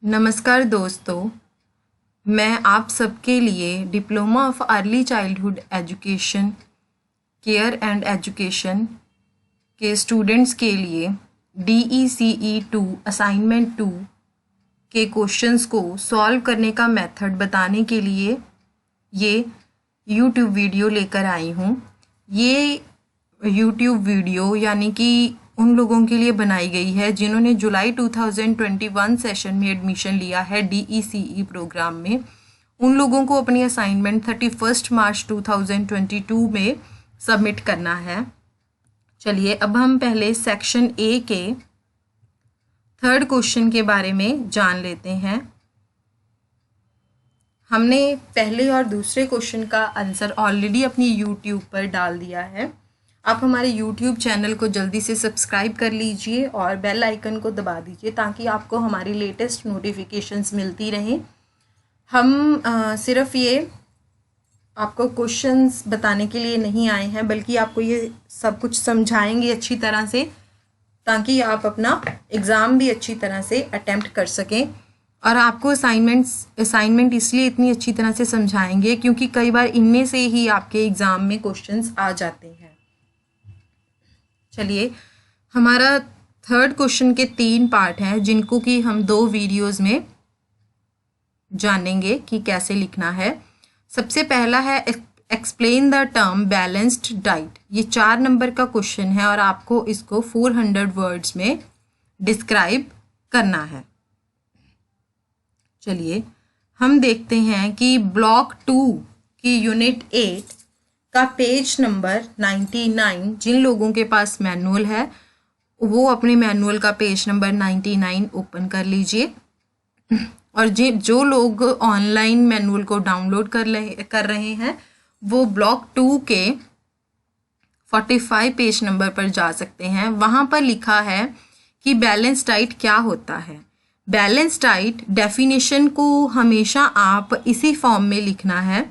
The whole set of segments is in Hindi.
नमस्कार दोस्तों, मैं आप सबके लिए diploma of early childhood education care and education के स्टूडेंट्स के लिए DECE 2 असाइनमेंट 2 के क्वेश्चंस को सॉल्व करने का मेथड बताने के लिए ये YouTube वीडियो लेकर आई हूँ। ये YouTube वीडियो यानी कि उन लोगों के लिए बनाई गई है जिन्होंने जुलाई 2021 सेशन में एडमिशन लिया है DECE प्रोग्राम में। उन लोगों को अपनी असाइनमेंट 31 मार्च 2022 में सबमिट करना है। चलिए अब हम पहले सेक्शन ए के थर्ड क्वेश्चन के बारे में जान लेते हैं। हमने पहले और दूसरे क्वेश्चन का आंसर ऑलरेडी अपनी YouTube पर डाल दिया है। आप हमारे YouTube चैनल को जल्दी से सब्सक्राइब कर लीजिए और बेल आइकन को दबा दीजिए ताकि आपको हमारी लेटेस्ट नोटिफिकेशंस मिलती रहें। हम सिर्फ ये आपको क्वेश्चंस बताने के लिए नहीं आए हैं, बल्कि आपको ये सब कुछ समझाएंगे अच्छी तरह से ताकि आप अपना एग्ज़ाम भी अच्छी तरह से अटेम्प्ट कर सकें। और आपको असाइनमेंट इसलिए इतनी अच्छी तरह से समझाएंगे क्योंकि कई बार इनमें से ही आपके एग्ज़ाम में क्वेश्चंस आ जाते हैं। चलिए, हमारा थर्ड क्वेश्चन के 3 पार्ट हैं जिनको कि हम 2 वीडियोस में जानेंगे कि कैसे लिखना है। सबसे पहला है explain the term balanced diet. ये 4 नंबर का क्वेश्चन है और आपको इसको 400 वर्ड्स में डिस्क्राइब करना है। चलिए हम देखते हैं कि ब्लॉक 2 की यूनिट 8 का पेज नंबर 99, जिन लोगों के पास मैनुअल है वो अपने मैनुअल का पेज नंबर 99 ओपन कर लीजिए। और जो लोग ऑनलाइन मैनुअल को डाउनलोड कर रहे हैं वो ब्लॉक 2 के 45 पेज नंबर पर जा सकते हैं। वहाँ पर लिखा है कि बैलेंस डाइट क्या होता है। बैलेंस डाइट डेफिनेशन को हमेशा आप इसी फॉर्म में लिखना है।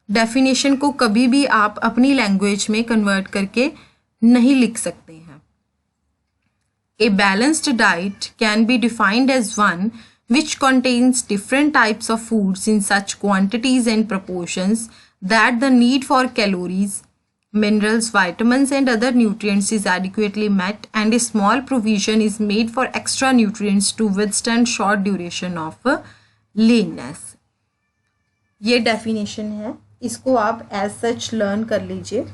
डेफिनेशन को कभी भी आप अपनी लैंग्वेज में कन्वर्ट करके नहीं लिख सकते हैं। A balanced diet can be defined as one which contains different types of foods in such quantities and proportions that the need for calories, minerals, vitamins and other nutrients is adequately met and a small provision is made for extra nutrients to withstand short duration of leanness। ये डेफिनेशन है, इसको आप एज सच लर्न कर लीजिए।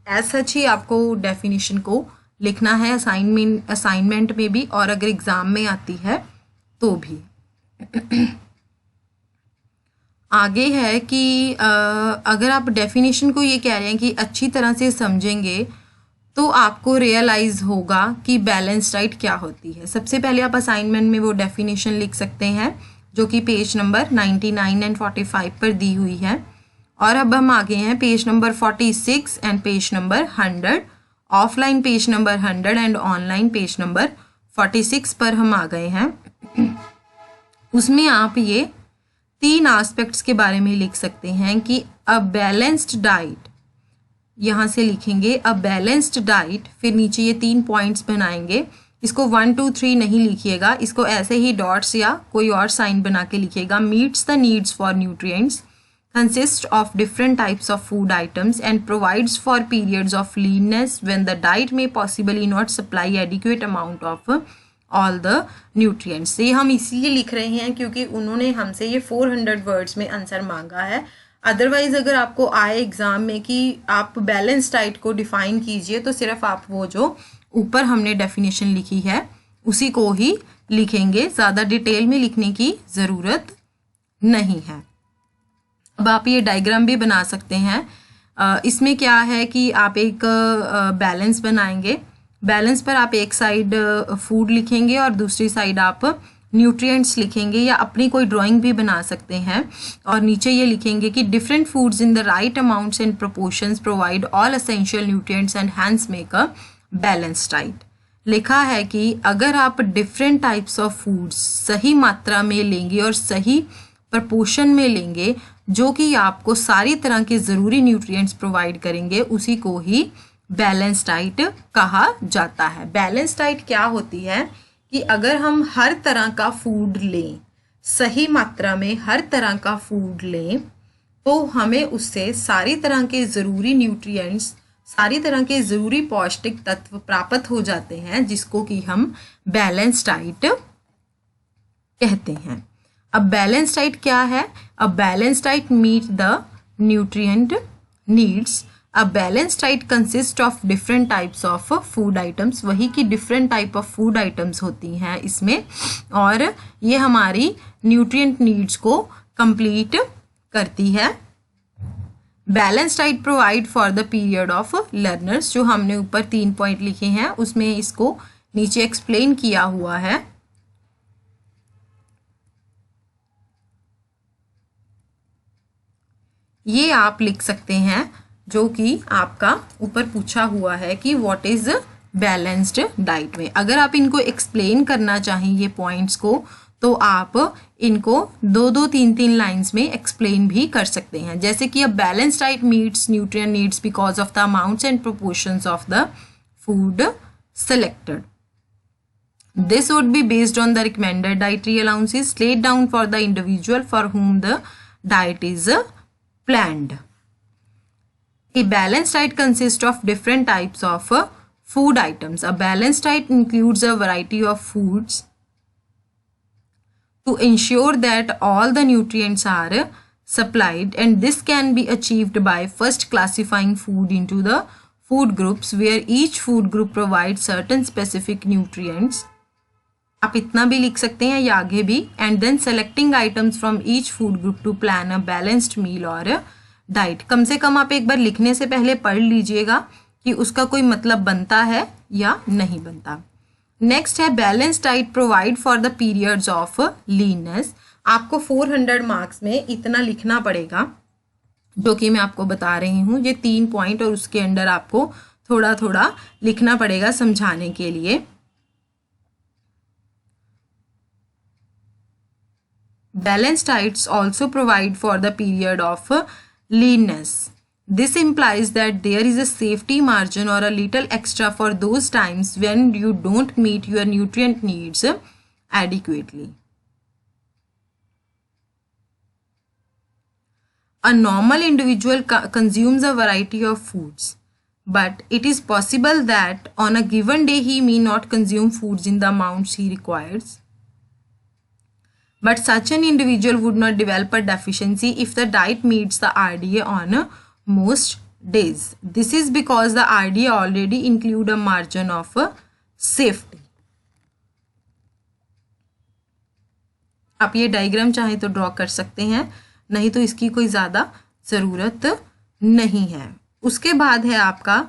एज सच ही आपको डेफिनेशन को लिखना है असाइनमेंट में भी और अगर एग्ज़ाम में आती है तो भी। आगे है कि अगर आप डेफिनेशन को ये कह रहे हैं कि अच्छी तरह से समझेंगे तो आपको रियलाइज़ होगा कि बैलेंस डाइट क्या होती है। सबसे पहले आप असाइनमेंट में वो डेफिनेशन लिख सकते हैं जो कि पेज नंबर 99 एंड 45 पर दी हुई है। और अब हम आगे हैं page number 46 and page number 100। Offline page number 100 and online page number 46 पर हम आ गए हैं। उसमें आप ये 3 एस्पेक्ट्स के बारे में लिख सकते हैं कि अ बैलेंस्ड डाइट, यहाँ से लिखेंगे अ बैलेंस्ड डाइट, फिर नीचे ये 3 पॉइंट्स बनाएंगे। इसको 1 2 3 नहीं लिखिएगा, इसको ऐसे ही डॉट्स या कोई और साइन बना के लिखिएगा। Meets the needs for nutrients, consists of different types of food items and provides for periods of leanness when the diet may possibly not supply adequate amount of all the nutrients। ये हम इसलिए लिख रहे हैं क्योंकि उन्होंने हमसे ये 400 वर्ड्स में आंसर मांगा है। अदरवाइज अगर आपको आए एग्जाम में कि आप बैलेंस डाइट को डिफाइन कीजिए तो सिर्फ आप वो जो ऊपर हमने डेफिनेशन लिखी है उसी को ही लिखेंगे, ज़्यादा डिटेल में लिखने की ज़रूरत नहीं है। अब आप ये डायग्राम भी बना सकते हैं। इसमें क्या है कि आप एक बैलेंस बनाएंगे। बैलेंस पर आप एक साइड फूड लिखेंगे और दूसरी साइड आप न्यूट्रिएंट्स लिखेंगे, या अपनी कोई ड्राइंग भी बना सकते हैं। और नीचे ये लिखेंगे कि different foods in the right amounts and proportions provide all essential nutrients and hence make a balance diet. लिखा है कि अगर आप डिफरेंट टाइप्स ऑफ फूड्स सही मात्रा में लेंगे और सही प्रपोर्शन में लेंगे जो कि आपको सारी तरह के ज़रूरी न्यूट्रिएंट्स प्रोवाइड करेंगे, उसी को ही बैलेंस डाइट कहा जाता है। बैलेंस डाइट क्या होती है कि अगर हम हर तरह का फूड लें, सही मात्रा में हर तरह का फूड लें तो हमें उससे सारी तरह के ज़रूरी न्यूट्रिएंट्स, सारी तरह के ज़रूरी पौष्टिक तत्व प्राप्त हो जाते हैं, जिसको कि हम बैलेंस डाइट कहते हैं। अब बैलेंस डाइट क्या है? A balance diet meet the nutrient needs. A balance diet consist of different types of food items. वही की different type of food items होती हैं इसमें, और ये हमारी न्यूट्रिएंट नीड्स को कंप्लीट करती है। Balance diet provide for the period of learners. जो हमने ऊपर 3 पॉइंट लिखे हैं उसमें इसको नीचे एक्सप्लेन किया हुआ है। ये आप लिख सकते हैं, जो कि आपका ऊपर पूछा हुआ है कि व्हाट इज बैलेंस्ड डाइट में। अगर आप इनको एक्सप्लेन करना चाहें ये पॉइंट्स को, तो आप इनको 2-3 लाइंस में एक्सप्लेन भी कर सकते हैं। जैसे कि अ balance diet meets nutrient needs because of the amounts and proportions of the food selected. This would be based on the recommended dietary allowances laid down for the individual for whom the diet is planned. A balanced diet consists of different types of food items. A balanced diet includes a variety of foods to ensure that all the nutrients are supplied, and this can be achieved by first classifying food into the food groups where each food group provides certain specific nutrients. आप इतना भी लिख सकते हैं या आगे भी, and then selecting items from each food group to plan a balanced meal or a diet. कम से कम आप एक बार लिखने से पहले पढ़ लीजिएगा कि उसका कोई मतलब बनता है या नहीं बनता। नेक्स्ट है balance diet provide for the periods of leanness. आपको 400 मार्क्स में इतना लिखना पड़ेगा, जो कि मैं आपको बता रही हूँ। ये 3 पॉइंट और उसके अंडर आपको थोड़ा थोड़ा लिखना पड़ेगा समझाने के लिए। Balanced diets also provide for the period of leanness. This implies that there is a safety margin or a little extra for those times when you don't meet your nutrient needs adequately. A normal individual consumes a variety of foods, but it is possible that on a given day he may not consume foods in the amounts he requires. But such an individual would not develop a deficiency if the diet meets the RDA on most days. This is because the RDA already include a margin of safety. आप ये डायग्राम चाहे तो ड्रॉ कर सकते हैं, नहीं तो इसकी कोई ज़्यादा ज़रूरत नहीं है। उसके बाद है आपका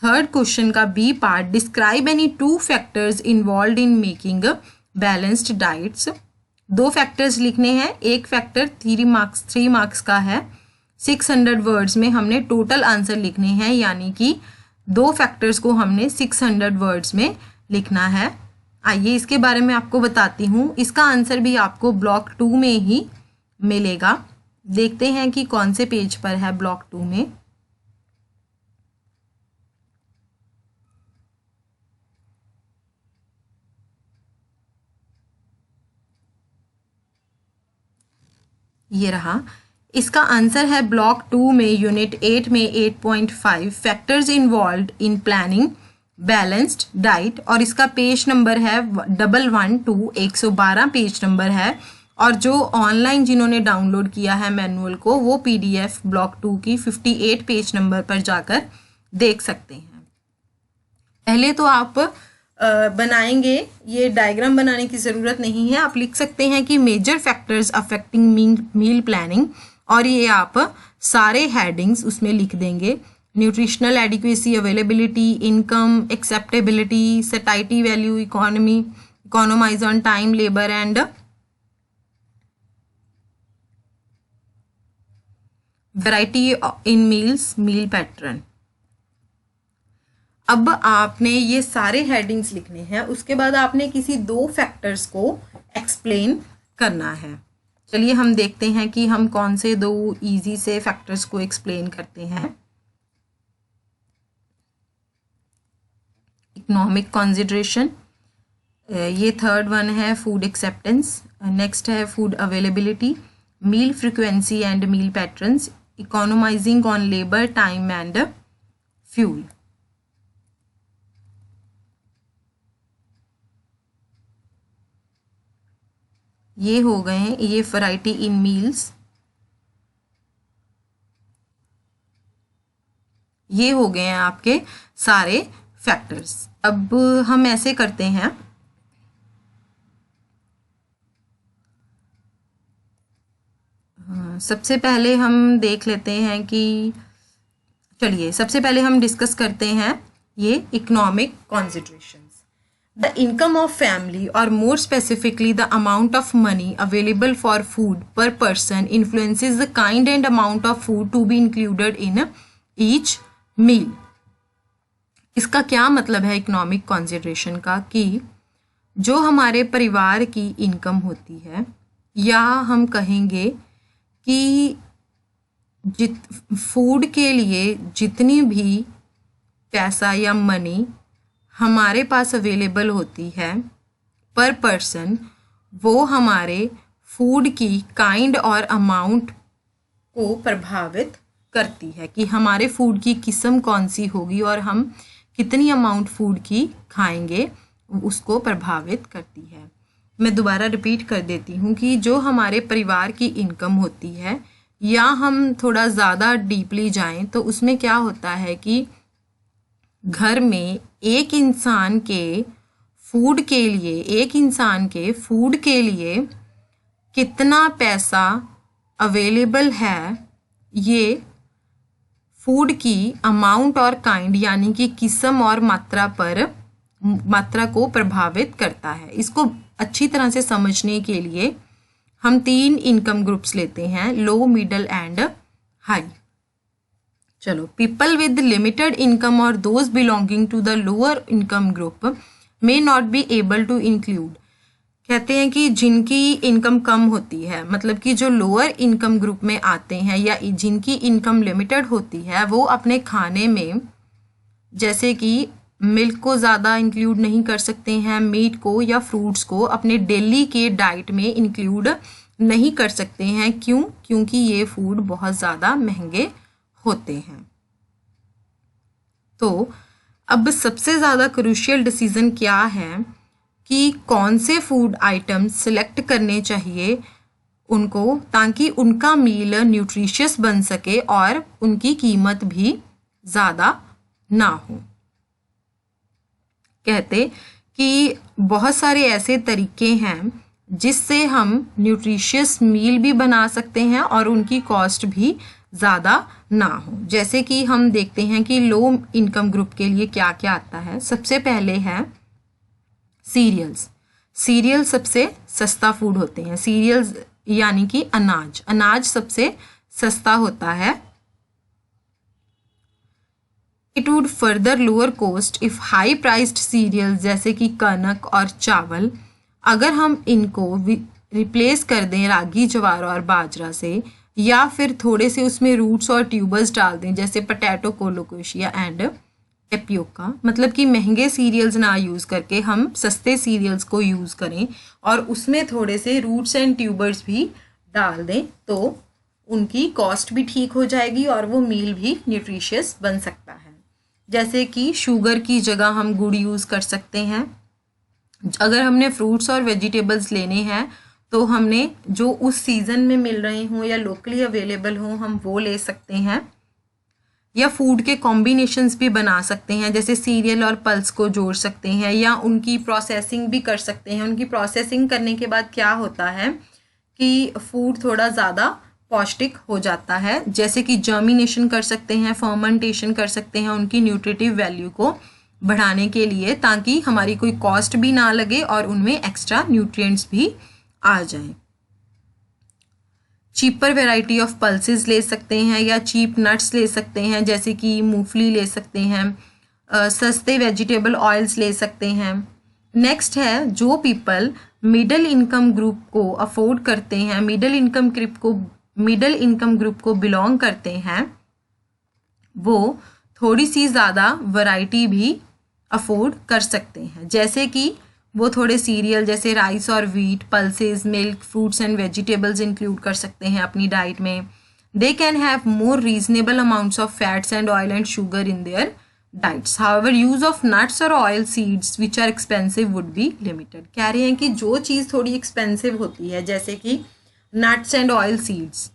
थर्ड क्वेश्चन का B part, describe any 2 factors involve in making balanced diets. 2 factors लिखने हैं। एक फैक्टर 3 मार्क्स का है। 600 वर्ड्स में हमने टोटल आंसर लिखने हैं, यानी कि 2 फैक्टर्स को हमने 600 वर्ड्स में लिखना है। आइए इसके बारे में आपको बताती हूँ। इसका आंसर भी आपको ब्लॉक 2 में ही मिलेगा। देखते हैं कि कौन से पेज पर है ब्लॉक 2 में। ये रहा। इसका आंसर है ब्लॉक 2 में यूनिट 8 में 8.5 factors involved in planning balanced diet, और इसका पेज नंबर है 112 पेज नंबर है। और जो ऑनलाइन जिन्होंने डाउनलोड किया है मैनुअल को, वो PDF ब्लॉक 2 की 58 पेज नंबर पर जाकर देख सकते हैं। पहले तो आप बनाएंगे, ये डायग्राम बनाने की ज़रूरत नहीं है। आप लिख सकते हैं कि major factors affecting meal planning, और ये आप सारे हेडिंग्स उसमें लिख देंगे। Nutritional adequacy, availability, income, acceptability, satisfactory value, economize on time, labour and variety in meals, meal pattern. अब आपने ये सारे हेडिंग्स लिखने हैं। उसके बाद आपने किसी 2 फैक्टर्स को एक्सप्लेन करना है। चलिए हम देखते हैं कि हम कौन से 2 इजी से फैक्टर्स को एक्सप्लेन करते हैं। इकोनॉमिक कंसिडरेशन, ये थर्ड वन है फूड एक्सेप्टेंस, नेक्स्ट है food availability, meal frequency and meal patterns, economising on labour time and fuel. ये हो गए हैं ये वैरायटी इन मील्स, ये हो गए हैं आपके सारे फैक्टर्स। अब हम ऐसे करते हैं, सबसे पहले हम देख लेते हैं कि चलिए सबसे पहले हम डिस्कस करते हैं ये economic considerations. The income of family और more specifically the amount of money available for food per person influences the kind and amount of food to be included in each meal. इसका क्या मतलब है इकोनॉमिक कंसिडरेशन का, कि जो हमारे परिवार की इनकम होती है, या हम कहेंगे कि फूड के लिए जितनी भी पैसा या मनी हमारे पास अवेलेबल होती है पर पर्सन, वो हमारे फूड की काइंड और अमाउंट को प्रभावित करती है, कि हमारे फूड की किस्म कौन सी होगी और हम कितनी अमाउंट फूड की खाएंगे, उसको प्रभावित करती है। मैं दोबारा रिपीट कर देती हूँ कि जो हमारे परिवार की इनकम होती है, या हम थोड़ा ज़्यादा डीपली जाएं तो उसमें क्या होता है कि घर में एक इंसान के फूड के लिए कितना पैसा अवेलेबल है, ये फूड की अमाउंट और काइंड यानी कि किस्म और मात्रा को प्रभावित करता है। इसको अच्छी तरह से समझने के लिए हम 3 इनकम ग्रुप्स लेते हैं, लो, मिडल एंड हाई। चलो, पीपल विद लिमिटेड इनकम और those belonging to the lower income group may not be able to include. कहते हैं कि जिनकी इनकम कम होती है, मतलब कि जो लोअर इनकम ग्रुप में आते हैं या जिनकी इनकम लिमिटेड होती है, वो अपने खाने में जैसे कि मिल्क को ज़्यादा इंक्लूड नहीं कर सकते हैं, मीट को या फ्रूट्स को अपने डेली के डाइट में इंक्लूड नहीं कर सकते हैं। क्यों? क्योंकि ये फूड बहुत ज़्यादा महंगे होते हैं। तो अब सबसे ज़्यादा क्रूशियल डिसीजन क्या है कि कौन से फूड आइटम्स सिलेक्ट करने चाहिए उनको, ताकि उनका मील न्यूट्रिशियस बन सके और उनकी कीमत भी ज़्यादा ना हो। कहते कि बहुत सारे ऐसे तरीके हैं जिससे हम न्यूट्रिशियस मील भी बना सकते हैं और उनकी कॉस्ट भी ज़्यादा ना हो। जैसे कि हम देखते हैं कि लो इनकम ग्रुप के लिए क्या क्या आता है। सबसे पहले है सीरियल्स। सीरियल सबसे सस्ता फूड होते हैं। सीरियल्स यानी कि अनाज सबसे सस्ता होता है। It would further lower cost if high priced cereals जैसे कि कनक और चावल, अगर हम इनको रिप्लेस कर दें रागी, ज्वार और बाजरा से, या फिर थोड़े से उसमें रूट्स और ट्यूबर्स डाल दें जैसे पोटैटो, कोलोकोशिया एंड टेपियोका, मतलब कि महंगे सीरियल्स ना यूज़ करके हम सस्ते सीरियल्स को यूज़ करें और उसमें थोड़े से रूट्स एंड ट्यूबर्स भी डाल दें, तो उनकी कॉस्ट भी ठीक हो जाएगी और वो मील भी न्यूट्रिशियस बन सकता है। जैसे कि शुगर की जगह हम गुड़ यूज़ कर सकते हैं। अगर हमने फ्रूट्स और वेजिटेबल्स लेने हैं तो हमने जो उस सीज़न में मिल रहे हों या लोकली अवेलेबल हों, हम वो ले सकते हैं। या फूड के कॉम्बिनेशंस भी बना सकते हैं, जैसे सीरियल और पल्स को जोड़ सकते हैं, या उनकी प्रोसेसिंग भी कर सकते हैं। उनकी प्रोसेसिंग करने के बाद क्या होता है कि फूड थोड़ा ज़्यादा पौष्टिक हो जाता है। जैसे कि जर्मिनेशन कर सकते हैं, फर्मेंटेशन कर सकते हैं उनकी न्यूट्रिटिव वैल्यू को बढ़ाने के लिए, ताकि हमारी कोई कॉस्ट भी ना लगे और उनमें एक्स्ट्रा न्यूट्रिएंट्स भी आ जाएं। चीपर वैरायटी ऑफ पल्सेस ले सकते हैं या चीप नट्स ले सकते हैं, जैसे कि मूंगफली ले सकते हैं। सस्ते वेजिटेबल ऑयल्स ले सकते हैं। नेक्स्ट है, जो पीपल मिडिल इनकम ग्रुप को अफोर्ड करते हैं, मिडिल इनकम ग्रुप को बिलोंग करते हैं, वो थोड़ी सी ज़्यादा वैरायटी भी अफोर्ड कर सकते हैं। जैसे कि वो थोड़े सीरियल जैसे राइस और wheat, pulses, milk, fruits and vegetables include कर सकते हैं अपनी डाइट में। They can have more reasonable amounts of fats and oil and sugar in their diets. However use of nuts और oil seeds which are expensive would be limited. कह रहे हैं कि जो चीज़ थोड़ी एक्सपेंसिव होती है जैसे कि नट्स एंड ऑयल सीड्स,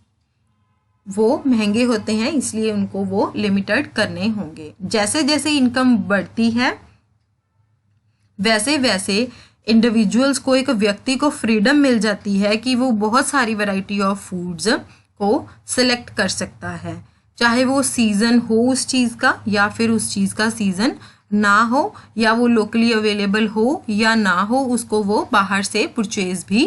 वो महंगे होते हैं, इसलिए उनको वो लिमिटेड करने होंगे। जैसे जैसे इनकम बढ़ती है वैसे वैसे इंडिविजुअल्स को, एक व्यक्ति को फ्रीडम मिल जाती है कि वो बहुत सारी वैरायटी ऑफ फूड्स को सिलेक्ट कर सकता है, चाहे वो सीज़न हो उस चीज़ का या फिर उस चीज़ का सीज़न ना हो, या वो लोकली अवेलेबल हो या ना हो, उसको वो बाहर से परचेज भी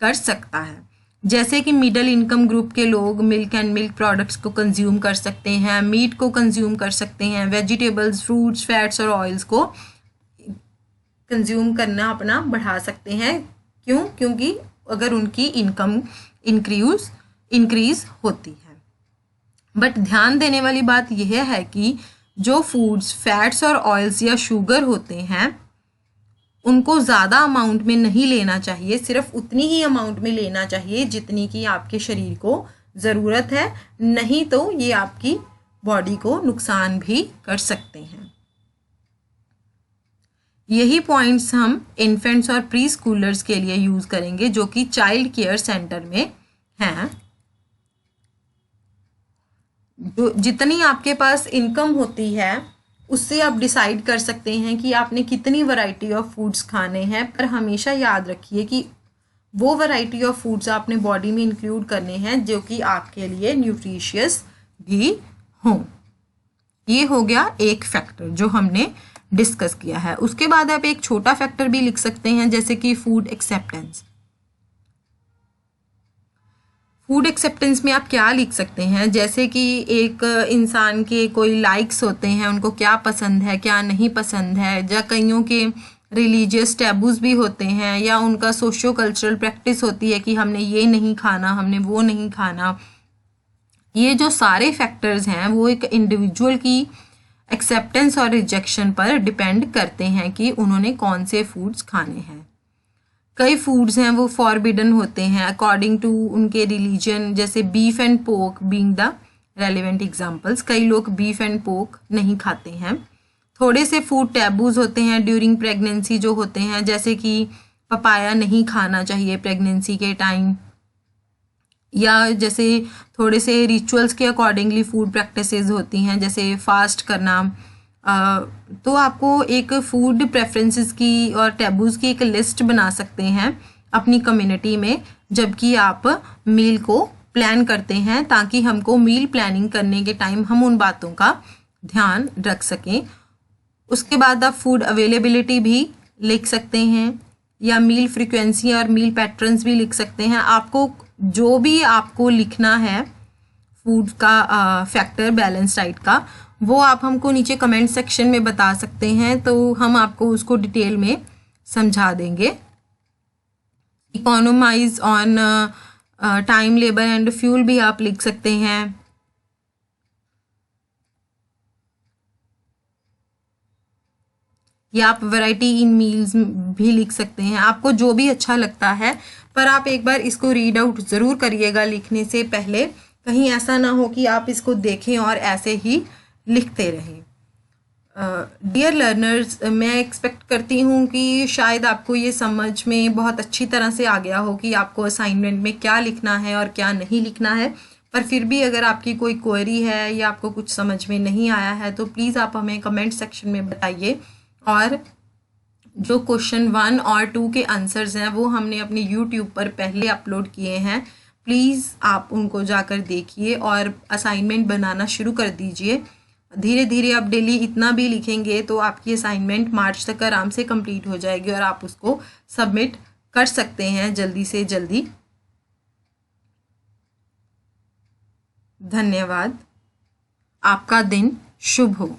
कर सकता है। जैसे कि मिडिल इनकम ग्रुप के लोग मिल्क एंड मिल्क प्रोडक्ट्स को कंज्यूम कर सकते हैं, मीट को कंज्यूम कर सकते हैं, वेजिटेबल्स, फ्रूट्स, फैट्स और ऑयल्स को कंज्यूम करना अपना बढ़ा सकते हैं। क्यों? क्योंकि अगर उनकी इनकम इंक्रीज होती है। बट ध्यान देने वाली बात यह है कि जो फूड्स फैट्स और ऑयल्स या शुगर होते हैं उनको ज़्यादा अमाउंट में नहीं लेना चाहिए, सिर्फ उतनी ही अमाउंट में लेना चाहिए जितनी की आपके शरीर को ज़रूरत है, नहीं तो ये आपकी बॉडी को नुकसान भी कर सकते हैं। यही पॉइंट्स हम इन्फेंट्स और प्री स्कूलर्स के लिए यूज़ करेंगे जो कि चाइल्ड केयर सेंटर में हैं। जो जितनी आपके पास इनकम होती है उससे आप डिसाइड कर सकते हैं कि आपने कितनी वैरायटी ऑफ फूड्स खाने हैं, पर हमेशा याद रखिए कि वो वैरायटी ऑफ फूड्स आपने बॉडी में इंक्लूड करने हैं जो कि आपके लिए न्यूट्रिशियस भी हों। ये हो गया एक फैक्टर जो हमने डिस्कस किया है। उसके बाद आप एक छोटा फैक्टर भी लिख सकते हैं जैसे कि फूड एक्सेप्टेंस। फूड एक्सेप्टेंस में आप क्या लिख सकते हैं, जैसे कि एक इंसान के कोई लाइक्स होते हैं, उनको क्या पसंद है क्या नहीं पसंद है, या कईयों के रिलीजियस टैबूज भी होते हैं, या उनका सोशियो कल्चरल प्रैक्टिस होती है कि हमने ये नहीं खाना, हमने वो नहीं खाना। ये जो सारे फैक्टर्स हैं वो एक इंडिविजुअल की एक्सेप्टेंस और रिजेक्शन पर डिपेंड करते हैं कि उन्होंने कौन से फूड्स खाने हैं। कई फूड्स हैं वो फॉरबिडन होते हैं अकॉर्डिंग टू उनके रिलीजन, जैसे beef and pork being the relevant examples. कई लोग बीफ एंड पोर्क नहीं खाते हैं। थोड़े से फूड टैबूज होते हैं ड्यूरिंग प्रेगनेंसी जो होते हैं, जैसे कि पपाया नहीं खाना चाहिए प्रेगनेंसी के टाइम, या जैसे थोड़े से रिचुअल्स के अकॉर्डिंगली फूड प्रैक्टिसेस होती हैं जैसे फास्ट करना। तो आपको एक फूड प्रेफरेंसेस की और टैबूज की एक लिस्ट बना सकते हैं अपनी कम्युनिटी में जबकि आप मील को प्लान करते हैं, ताकि हमको मील प्लानिंग करने के टाइम हम उन बातों का ध्यान रख सकें। उसके बाद आप फूड अवेलेबिलिटी भी लिख सकते हैं, या मील फ्रीक्वेंसी और मील पैटर्न्स भी लिख सकते हैं। आपको जो भी आपको लिखना है फूड का फैक्टर बैलेंस डाइट का, वो आप हमको नीचे कमेंट सेक्शन में बता सकते हैं, तो हम आपको उसको डिटेल में समझा देंगे। Economise on time, labour and fuel भी आप लिख सकते हैं। या आप वैरायटी इन मील्स भी लिख सकते हैं, आपको जो भी अच्छा लगता है। पर आप एक बार इसको रीड आउट ज़रूर करिएगा लिखने से पहले, कहीं ऐसा ना हो कि आप इसको देखें और ऐसे ही लिखते रहें। डियर लर्नर्स, मैं एक्सपेक्ट करती हूँ कि शायद आपको ये समझ में बहुत अच्छी तरह से आ गया हो कि आपको असाइनमेंट में क्या लिखना है और क्या नहीं लिखना है। पर फिर भी अगर आपकी कोई क्वेरी है या आपको कुछ समझ में नहीं आया है तो प्लीज़ आप हमें कमेंट सेक्शन में बताइए। और जो क्वेश्चन 1 और 2 के आंसर्स हैं वो हमने अपने यूट्यूब पर पहले अपलोड किए हैं, प्लीज़ आप उनको जाकर देखिए और असाइनमेंट बनाना शुरू कर दीजिए। धीरे धीरे आप डेली इतना भी लिखेंगे तो आपकी असाइनमेंट मार्च तक आराम से कंप्लीट हो जाएगी और आप उसको सबमिट कर सकते हैं जल्दी से जल्दी। धन्यवाद। आपका दिन शुभ हो।